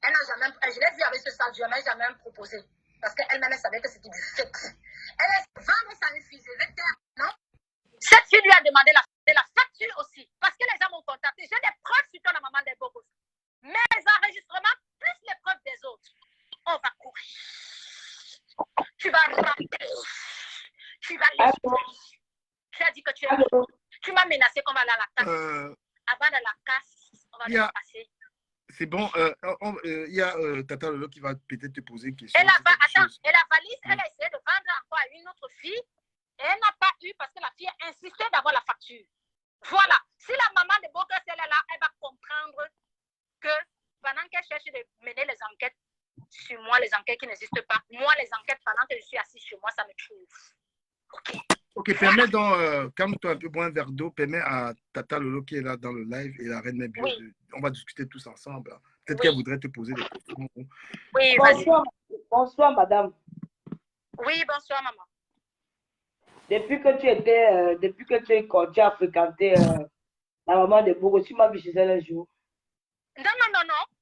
elle n'a jamais, je l'ai vu avec ce sac Dior, mais elle n'a jamais proposé. Parce qu'elle-même savait que c'était du fake. Elle a vendu ça à une fille, non? Cette fille lui a demandé la facture aussi. Parce que les gens m'ont contacté. J'ai des preuves sur toi, la maman des Bogos. Mes enregistrements, plus les preuves des autres. On va courir. Tu vas rentrer. Tu vas laisser. Tu as dit que tu es mort. Tu m'as menacé qu'on va aller à la casse. Avant de la casse, on va le passer. C'est bon. Il y a Tata Lolo qui va peut-être te poser une question. Et la valise, elle a essayé de vendre encore à une autre fille. Et elle n'a pas eu parce que la fille a insisté d'avoir la facture. Voilà. Si la maman de Bogos, elle est là, elle va comprendre que pendant qu'elle cherche de mener les enquêtes sur moi, les enquêtes qui n'existent pas, moi, les enquêtes, pendant que je suis assise chez moi, ça me trouve. Ok, permets donc, calme-toi un peu, bois un verre d'eau, permets à Tata Lolo qui est là dans le live et la reine Mébio, on va discuter tous ensemble. Peut-être qu'elle voudrait te poser des questions. Oui, bonsoir, bonsoir, madame. Oui, bonsoir, maman. Depuis que tu as fréquenté la maman de Bogo, tu m'as vu chez elle un jour. Non.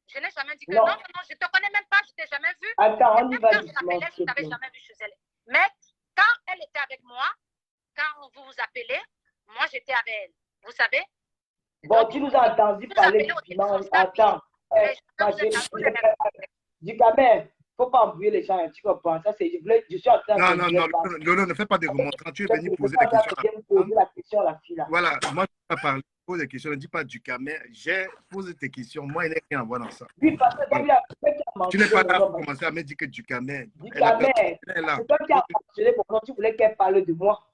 Je n'ai jamais dit que non, je ne te connais même pas, je ne t'ai jamais vu. Attends, on y va doucement. Je ne t'avais jamais vu chez elle. Mais quand elle était avec moi, quand vous vous appelez, moi j'étais avec elle. Vous savez? Bon, donc, tu nous as entendu parler du piment. Attends. Du Camer, il ne faut pas embrouiller les gens, tu comprends? Ça, je suis en train de... Non, ne fais pas des remontrances. Tu es venu poser des questions. À la fille, là. Voilà, moi, je ne vais pas parler. Pose des questions, ne dis pas du Camer. J'ai posé tes questions. Moi, il n'y a rien à voir dans ça. Oui, parce que tu n'es pas là pour commencer à me dire que du Camer. Du Camer, c'est toi qui as mentionné pourquoi tu voulais qu'elle parle de moi.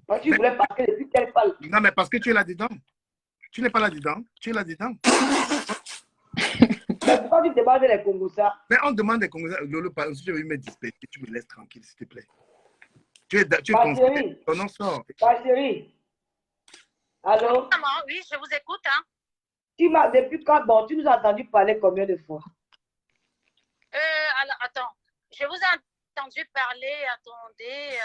Moi, tu voulais parce que depuis qu'elle parle. Non, mais parce que tu es là-dedans. Tu n'es pas là-dedans. Tu es là-dedans. Mais pourquoi tu demandes les Congolais? Mais on demande des Congolais. Lolo, si je veux me disperser, tu me laisses tranquille, s'il te plaît. Tu es chérie. Ton nom sort. Ma chérie. Allô? Maman, oui, je vous écoute. Hein. Depuis quand? Bon, tu nous as entendu parler combien de fois? Alors, attends. Je vous ai entendu parler, attendez,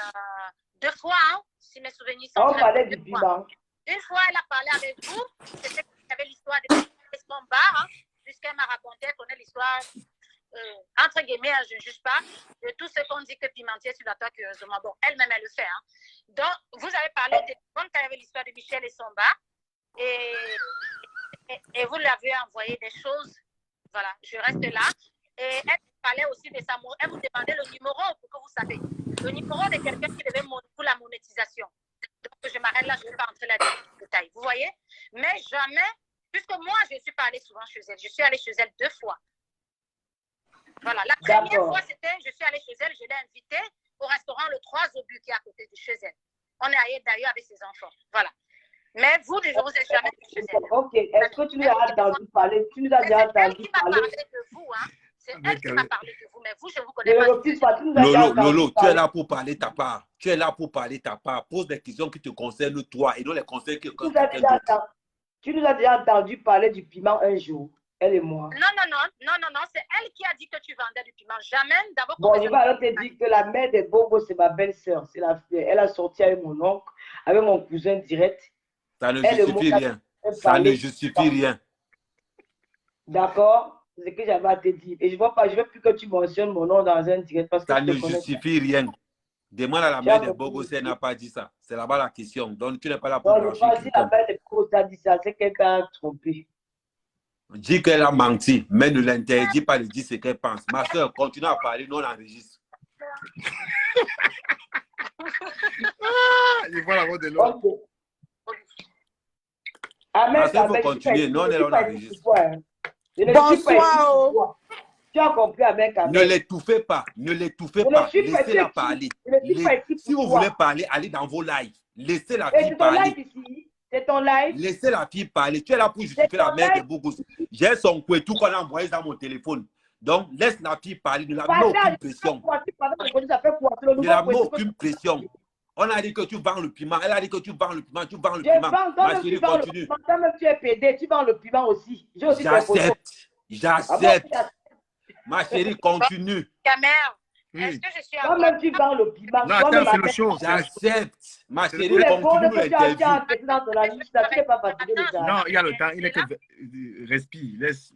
2 fois, hein, si mes souvenirs sont on parlait du piment. Une fois, elle a parlé avec vous. C'était qu'il y avait l'histoire de son bar, hein, puisqu'elle m'a raconté, elle connaît l'histoire, entre guillemets, je ne juge pas, de tout ce qu'on dit que Pimentier sur la toile, curieusement. Bon, elle-même, elle le fait. Hein. Donc, vous avez parlé au téléphone quand il y avait l'histoire de Michel et son bar, et vous lui avez envoyé des choses. Voilà, je reste là. Et elle parlait aussi de sa... Elle vous demandait le numéro, pour que vous sachiez. Le numéro de quelqu'un qui devait pour la monétisation. Donc, je m'arrête là, je ne vais pas entrer là dans les détails. Vous voyez? Mais jamais, puisque moi, je suis pas allée souvent chez elle. Je suis allée chez elle 2 fois. Voilà. La première fois, c'était, je suis allée chez elle, je l'ai invitée au restaurant Le 3 Obus qui est à côté de chez elle. On est allé d'ailleurs avec ses enfants. Voilà. Mais vous, je ne vous ai jamais vu chez elle. Ok. Est-ce que tu nous as entendu parler? Tu nous as déjà entendu parler? C'est elle qui m'a parlé de vous, hein. C'est elle qui m'a parlé de vous, mais vous, je ne vous connais pas. Lolo, tu es là pour parler ta part. Tu es là pour parler ta part. Pose des questions qui te concernent toi et non les concernent que tu nous as déjà entendu parler du piment un jour, elle et moi. Non, c'est elle qui a dit que tu vendais du piment. Jamais d'abord. Bon, je vais alors te dire que la mère de Bogo, c'est ma belle-sœur. Elle a sorti avec mon oncle, avec mon cousin direct. Ça ne justifie rien. Ça ne justifie rien. D'accord? C'est ce que j'avais à te dire. Et je ne veux plus que tu mentionnes mon nom dans un direct. Parce que ça ne justifie rien. Demande à la mère de Bogo si elle n'a pas dit ça. C'est là-bas la question. Donc, tu n'es pas là pour blanchir. Non, si la mère de Bogo a dit ça, c'est qu'elle t'a trompé. Dis qu'elle a menti, mais ne l'interdis pas de dire ce qu'elle pense. Ma soeur, continue à parler, nous on enregistre. Il voit la voix de l'autre. Ma soeur, il faut continuer. Non, on est là, on enregistre. Bonsoir. Tu as compris avec Ahmed. Ne l'étouffez pas. Ne l'étouffez pas. Laissez-la parler. Si vous voulez parler, allez dans vos lives. Laissez la fille parler. C'est ton live. Laissez la fille parler. Tu es là pour justifier la mère de Bogo. J'ai son couetou qu'on a envoyé dans mon téléphone. Donc, laisse la fille parler. Ne la mets aucune pression. Ça fait quoi? Je n'ai aucune pression. On a dit que tu vends le piment. Elle a dit que tu vends le piment. Tu vends le piment. Ma chérie, continue. Toi-même, tu es pédé. Tu vends le piment aussi. J'accepte. Ma chérie, continue. Camer, Oui. est-ce que je suis Toi-même, tu vends le piment. Non, attends, c'est le show. J'accepte. Ma chérie, Tous les bons continue que tu as l'interview. dans la liste, tu n'es pas fatigué déjà. Non, il y a le temps. Il est que... Respire. Laisse...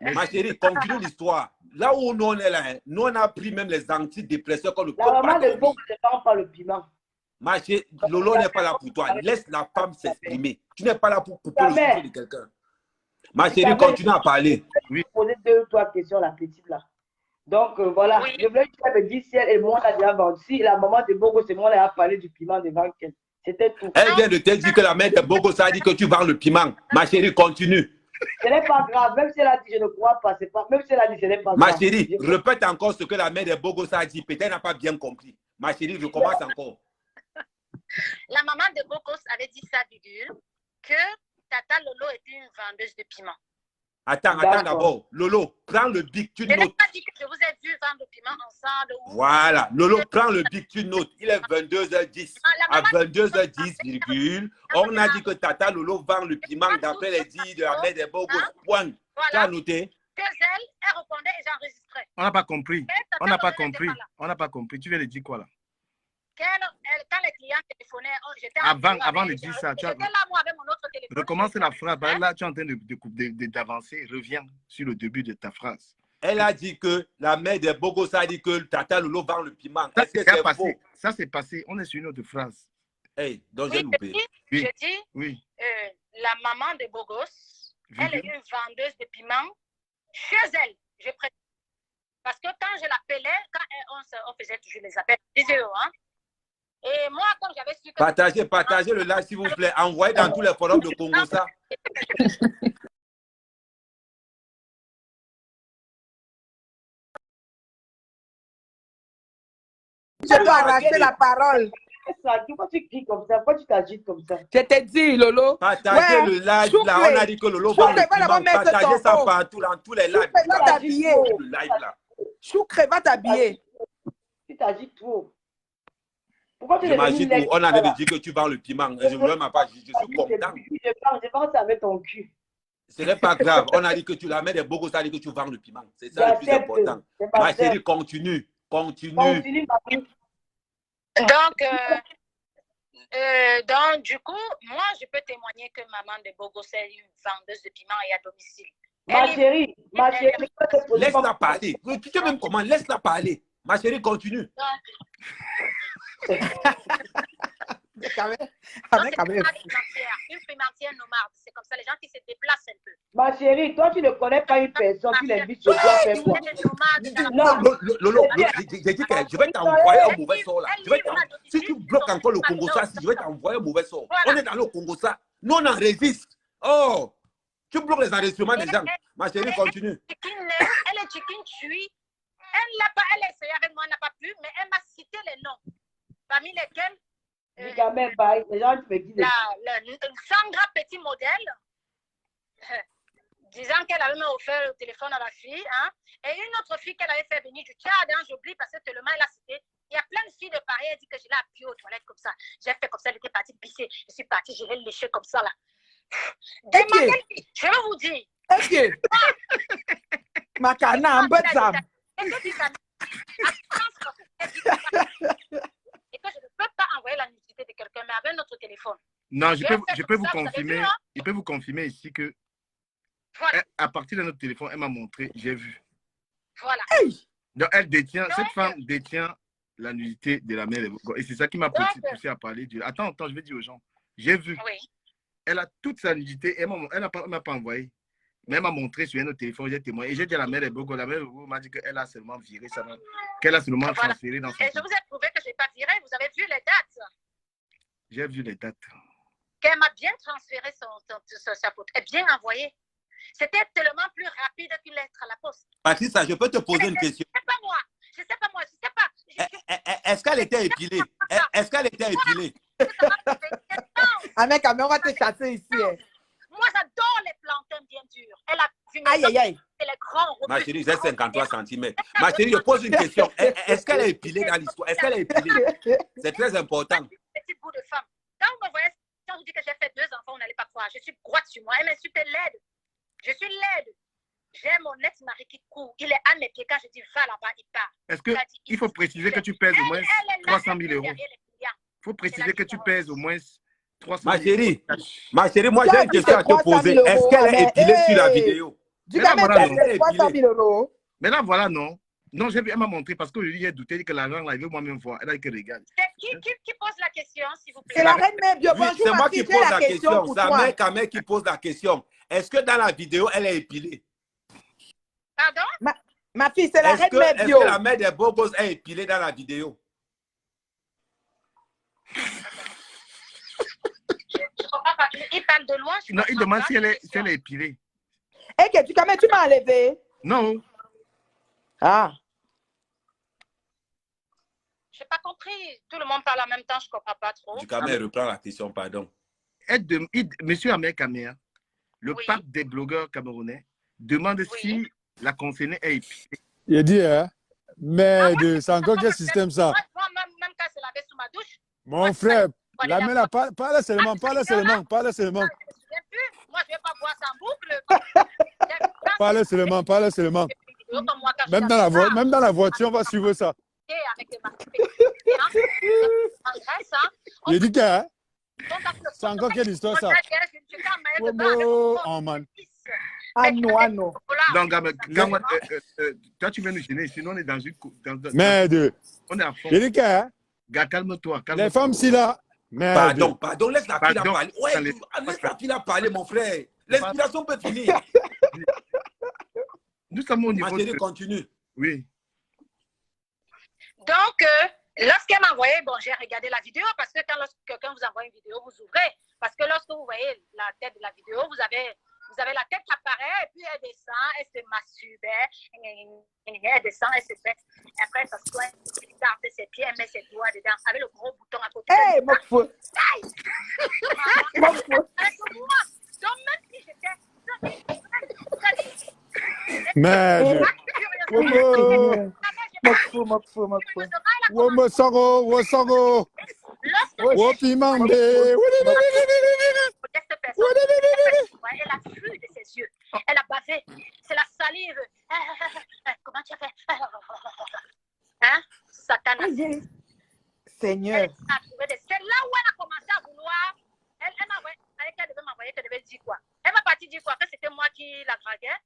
Ma chérie, continue l'histoire. Là où nous on est là, nous on a pris même les antidépresseurs qu'on ne peut La pas maman de dormir. Bogo ne vend pas le piment. Ma chérie, Lolo n'est pas là pour toi. Laisse la femme s'exprimer. Tu n'es pas là pour couper le souffle de quelqu'un. Ma chérie, continue à parler. Je vais poser 2 ou 3 questions à la petite là. Donc voilà, je voulais que tu me dises si elle et moi on a déjà vendu. Si la maman de Bogo, c'est moi, elle a parlé du piment devant qu'elle. C'était tout. Elle vient de te dire que la mère de Bogo, ça a dit que tu vends le piment. Ma chérie, continue. Ce n'est pas grave, même si elle a dit je ne crois pas, c'est pas, même si elle a dit ce n'est pas grave. Ma chérie, répète encore ce que la mère de Bogo ça a dit. Peut-être elle n'a pas bien compris. Ma chérie, je commence encore. La maman de Bogos avait dit ça, Bidule, que Tata Lolo était une vendeuse de piment. Attends d'abord. Lolo, prends le bic, tu Je n'ai notes. pas dit que je vous ai vu vendre le piment ensemble. Voilà. Lolo, prends le bic, tu notes. Il est 22h10. À 22h10, virgule, on a dit que Tata Lolo vend le piment d'après les dires de la mère des Bogos. Point. Tu as noté? Que elle répondait et j'enregistrais. On n'a pas compris. On n'a pas compris. On n'a pas compris. Tu viens de dire quoi là? Quand les clients téléphonaient, j'étais avant de dire ça, tu as... J'étais là, moi, avec mon autre téléphone. Recommence la phrase. Là, tu es en train d'avancer. Reviens sur le début de ta phrase. Elle a dit que la mère de Bogos a dit que Tata Lolo vend le piment. Ça, Est-ce que c'est passé. faux? Ça, c'est passé. On est sur une autre phrase. Hey, donc Oui, j'ai loupé. je dis, Oui. la maman de Bogos, elle est une vendeuse de piment chez elle. Je précise. Parce que quand je l'appelais, quand on faisait toujours les appels vidéo, hein. Et moi, comme j'avais su que... Partagez le live, s'il vous plaît. Envoyez dans tous les forums de Congo ça. Je dois arracher la parole. Pourquoi tu cries comme ça? Pourquoi tu t'agites comme ça? Je t'ai dit, Lolo. Partagez le live là. On a dit que Lolo vend le piment. Partagez ça partout dans tous les lives. Va t'habiller. Le live là. Choucré, va t'habiller. Tu t'agites trop. Pourquoi tu m'agite trop. On avait dit que tu vends le piment. Je ne veux pas. Je suis content. Je pense avec ton cul. Ce n'est pas grave. On a dit que tu la mets des Bogos, ça a dit que tu vends le piment. C'est ça le plus important. Ma chérie, continue. Continue, mamie. Donc, du coup, moi, je peux témoigner que maman de Bogos est une vendeuse de piment et à domicile. Ma chérie, laisse-la parler. Tu sais même comment, laisse-la parler. Ma chérie, continue. Une pimentière nomade, c'est comme ça, les gens qui se déplacent un peu. Ma chérie, toi, tu ne connais pas une personne, tu l'invites chez toi, faire quoi? Lolo, j'ai dit que je vais t'envoyer un mauvais sort là. Si tu bloques encore le Congo, ça, je vais t'envoyer un mauvais sort. On est dans le Congo, ça. Nous, on en résiste. Oh, tu bloques les enregistrements des gens. Ma chérie, continue. Elle est chicken tui. Elle a essayé avec moi, elle n'a pas pu, mais elle m'a cité les noms. Parmi lesquels les gens me disent Sandra Petit Modèle, disant qu'elle avait offert le téléphone à la fille, hein, et une autre fille qu'elle avait fait venir du Tchad, hein, j'oublie parce que tellement elle a cité. Il y a plein de filles de Paris, elle dit que je l'ai appuyée aux toilettes comme ça. J'ai fait comme ça, elle était partie pisser. Je suis partie, je l'ai léché comme ça là. Je vais vous dire. Macana, un peu de ça. Et que je ne peux pas envoyer la nudité de quelqu'un, mais avec notre téléphone. Non, je peux vous confirmer. Il peut vous confirmer ici que voilà. À partir de notre téléphone, elle m'a montré, j'ai vu. Voilà. Donc elle détient, cette femme détient la nudité de la mère. Et c'est ça qui m'a poussé à parler. Attends, je vais dire aux gens. J'ai vu. Oui. Elle a toute sa nudité. Elle ne m'a pas envoyé. Mais elle m'a montré sur un autre téléphone, j'ai témoigné. Et j'ai dit à la mère de Bogo, la mère de Bogo m'a dit qu'elle a seulement viré ça, qu'elle a seulement transféré dans son. Et je vous ai prouvé que je n'ai pas viré. Vous avez vu les dates? J'ai vu les dates. Qu'elle m'a bien transféré sa faute. Et bien envoyé. C'était tellement plus rapide qu'une lettre à la poste. Patricia, je peux te poser une question. Je ne sais pas moi. Est-ce qu'elle était épilée? Est-ce qu'elle était épilée? Avec on va te chasser ici. Moi, j'adore les plantains bien durs. Elle a fumé. Aïe. les grands. Ma chérie, j'ai 53 cm. Ma chérie, je pose une question. Est-ce qu'elle est épilée dans l'histoire? Est-ce qu'elle est épilée? C'est très important. Petit bout de femme. Quand vous me voyez, quand vous dites que j'ai fait 2 enfants, vous n'allez pas croire. Je suis droite sur moi. Elle m'insulte laide. Je suis laide. J'ai mon ex-mari qui court. Il est à mes pieds. Quand je dis va là-bas, il part. Est-ce qu'il faut préciser que tu pèses au moins 300 000 euros? Il faut préciser que tu pèses au moins 300 000 euros. Ma chérie, moi j'ai une question à te poser. Est-ce qu'elle est épilée sur la vidéo? Du gars, mais c'est 300 000 euros. Mais là, voilà, non. Non, elle m'a montré parce que lui, il douté que l'argent, là, il veut moi-même voir. Elle a dit que regarde. Qui pose la question, s'il vous plaît? C'est la reine mère bio. Bonjour, c'est moi qui pose la question. C'est sa mère Kamel qui pose la question. Est-ce que dans la vidéo, elle est épilée? Pardon? Ma fille, c'est la reine mère bio. Est-ce que la mère des Bogos est épilée dans la vidéo? Il parle de loin. Non, il demande si elle est épilée. Eh, tu m'as enlevé? Non. Ah. Je n'ai pas compris. Tout le monde parle en même temps, je ne comprends pas trop. Du Kamel reprend la question, pardon. Monsieur Ahmed Kamer, le Oui. pape des blogueurs camerounais, demande si la concernée est épilée. Il dit, hein, mais c'est encore quel système ça? Moi, même quand c'est lavé sous ma douche. Mon frère, la main là, parle seulement. Je ne me souviens plus. Moi, je ne vais pas boire ça en boucle. Parle seulement. Même dans la voiture, on va suivre ça. Il dit que, hein, c'est encore quelle histoire ça? Oh man. Ah non. Donc, toi, tu viens nous gêner. Sinon, on est dans une. Merde. On est à fond. Il dit que, hein, Gars, calme-toi. les femmes, si là. Merde. Pardon, laisse la fille parler. Ouais, laisse la fille parler, mon frère. L'inspiration peut finir. Nous sommes au niveau. Ma chérie, continue. Oui. Donc, lorsqu'elle m'a envoyé, bon, j'ai regardé la vidéo parce que lorsque quelqu'un vous envoie une vidéo, vous ouvrez. Parce que lorsque vous voyez la tête de la vidéo, vous avez la tête qui apparaît, et puis elle descend, elle se masturbe, elle descend, elle se fait. Et après, ça se soigne, elle garde ses pieds, elle met ses doigts dedans, avec le gros bouton à côté. Hey, mon fou. Donc, même si j'étais. Merde. Mon fou. Wosango. Wopimande. Elle a fui de ses yeux. Elle a bavé. C'est la salive. Comment tu as fait? Hein? Satanas. Seigneur. C'est là où elle a commencé à vouloir. Elle devait m'envoyer qu'elle devait dire quoi? Elle m'a partie dire quoi? Que c'était moi qui la draguais.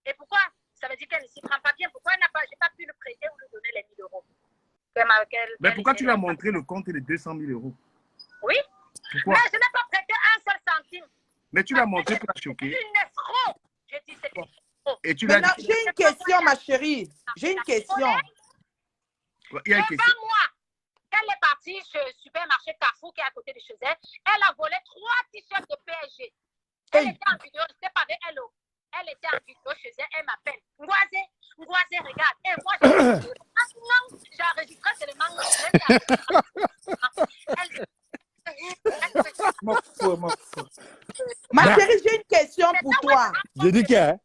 Et pourquoi? Ça veut dire qu'elle ne s'y prend pas bien. Pourquoi je n'ai pas pu le prêter ou lui donner les 1 000 euros? Mais pourquoi tu lui as montré le compte de 200 000 euros? Oui. Pourquoi? Mais je n'ai pas prêté un seul centime. Mais tu l'as montré pour la choquer. Une escroc. Je dis c'est escroc. Et tu l'as Maintenant, dit. j'ai une question, ma chérie. J'ai une question. Il y a une question. Devant moi, elle est partie chez le supermarché Carrefour qui est à côté de chez elle. Elle a volé 3 t-shirts de PSG. Elle était en vidéo, je n'étais pas avec elle. Elle était en vidéo chez elle, elle m'appelle. Ngoisé, regarde. Et moi, non, j'ai enregistré seulement. Ma chérie, j'ai une question pour toi. Je dis que, hein,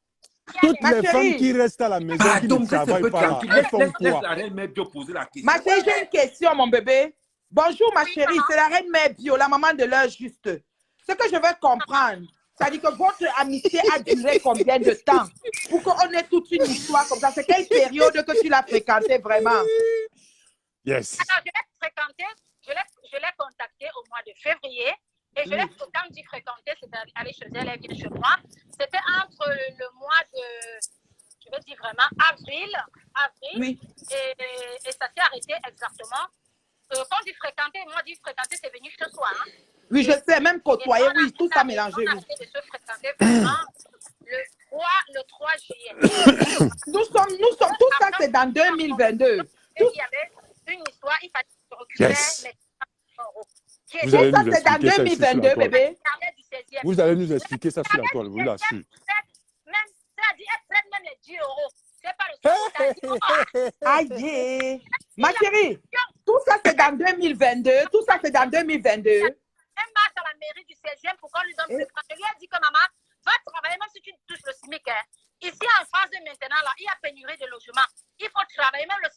toutes Ma les femmes chérie. qui restent à la maison, qui ne travaillent pas là, elles font Laisse quoi? la reine mère bio poser la question. Ma chérie, j'ai une question, mon bébé. Bonjour, ma chérie. C'est la reine mère bio, la maman de l'heure juste. Ce que je veux comprendre, c'est-à-dire que votre amitié a duré combien de temps pour qu'on ait toute une histoire comme ça? C'est quelle période que tu l'as fréquenté vraiment? Yes. Alors, je l'ai contacté au mois de février. Et je l'ai, quand je dis fréquenter, c'était aller chez elle, elle vient chez moi. C'était entre le mois de, je vais dire vraiment, avril. Oui. Et ça s'est arrêté exactement. Quand on dit fréquenter, moi, dit fréquenter, c'est venu ce soir. Hein. Oui, je sais, même côtoyer, oui, tout ça mélangé. On a Oui. arrêté de se fréquenter vraiment le 3 juillet. Nous sommes, tout ça, c'est dans 2022. Il y avait une histoire, il fallait se reculer, Yes. mais euros. Vous allez Ça, nous c'est dans expliquer ça ici sur la 2022, toile. bébé. Vous allez nous expliquer ça sur la toile, vous l'assure. Même, c'est-à-dire, elle prête même les 10 euros. C'est pas le seul. Aïe. Ma chérie, tout ça, c'est dans 2022. Tout ça, c'est dans 2022. Elle marche à la mairie du 16e pour qu'on lui donne ce temps. Je lui ai dit que maman, va travailler, même si tu touches le SMIC. Hein. Ici en France maintenant, là, il y a pénurie de logements. Il faut travailler, même le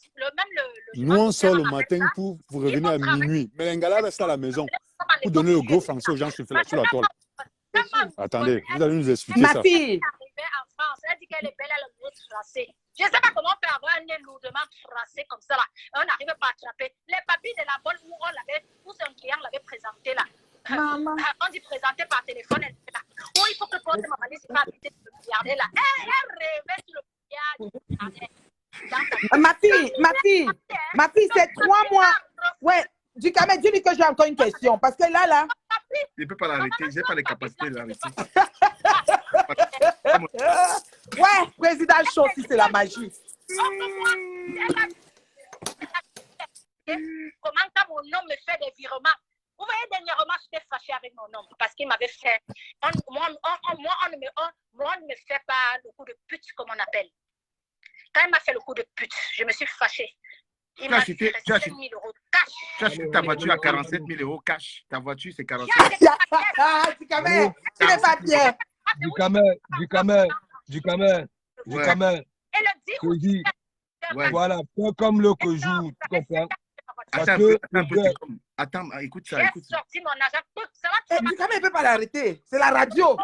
Nous, on sort le matin pour vous revenir à minuit. Mais l'Ingala reste à la maison pour donner le gros français aux gens sur la toile. Attendez, vous allez nous expliquer Ma ça. fille. En France, elle dit qu'elle est belle, elle a le nez tracé. Je ne sais pas comment on peut avoir un nez lourdement tracé comme ça là. On n'arrive pas à attraper. Les papiers de la bonne où son client l'avait présenté là. Maman. On dit présenter par téléphone, elle était là. Oh, il faut que toi, ma valise, pas habiter de me regarder là. Elle rêvait sur le billard. Ma fille, c'est 3 mois. Ouais, Djikame, dis-lui que j'ai encore une question. Parce que là. Je ne peux pas l'arrêter. Je n'ai pas les capacités de l'arrêter. Ouais, président chaud, si c'est la magie. Comment quand mon homme me fait des virements? Vous voyez, dernièrement, j'étais fâchée avec mon homme parce qu'il m'avait fait. Moi, on ne me fait pas le coup de pute, comme on appelle. Quand il m'a fait le coup de pute, je me suis fâchée. Il m'a fait 7 000 euros cash. Tu as acheté ta voiture à 47 000 euros cash. Ta voiture, c'est 47 000. Djikame, tu n'es pas bien. Djikame. Je dis, voilà, pas comme le que joue, tu comprends? Attends, écoute ça. J'ai sorti mon argent. Djikame ne peut pas l'arrêter. C'est la radio. La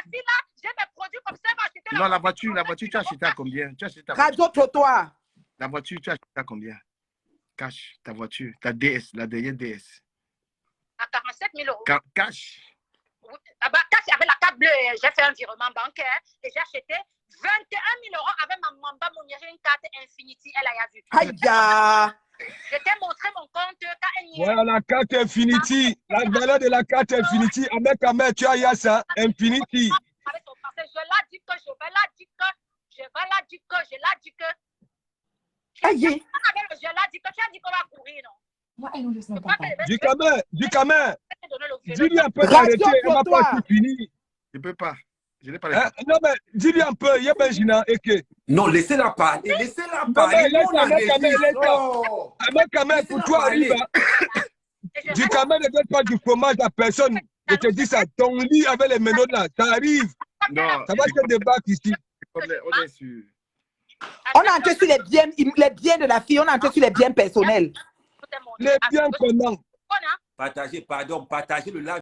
fille là, j'ai des produits comme ça. Non, la voiture, tu as acheté à combien? Radio trottoir. La voiture, tu as acheté à combien? Cash, ta voiture, ta DS, la dernière DS. À 47 000 euros. Cash. Cash avec la carte bleue, j'ai fait un virement bancaire et j'ai acheté 21 000 euros avec ma Mamba Mounière, une carte Infinity, elle a vu. Aïe. Je t'ai montré mon compte quand elle y est. Voilà la carte Infinity, la valeur de la carte Infinity, avec Ahmed, tu as ça, Infinity. Avec son français, je l'ai dit que, je vais la dire que. Aïe. Je l'ai dit que, tu as dit qu'on va courir, non? Djikame, dis-lui un peu d'arrêter, elle n'a pas tout fini. Je ne peux pas. Je n'ai pas les non, mais dis-lui un peu, il y a Benjina et que. Non, laissez-la parler. Laissez-la parler. Ahmed, pour toi, arrive. Djikame ne donne pas du fromage à personne. Je te dis ça, ton lit avec les menottes là, ça arrive. Non. Ça va se débattre ici. On est sûr. On a entré sur les biens de la fille, on a entré sur les biens personnels. Les biens comment? Partagez le live.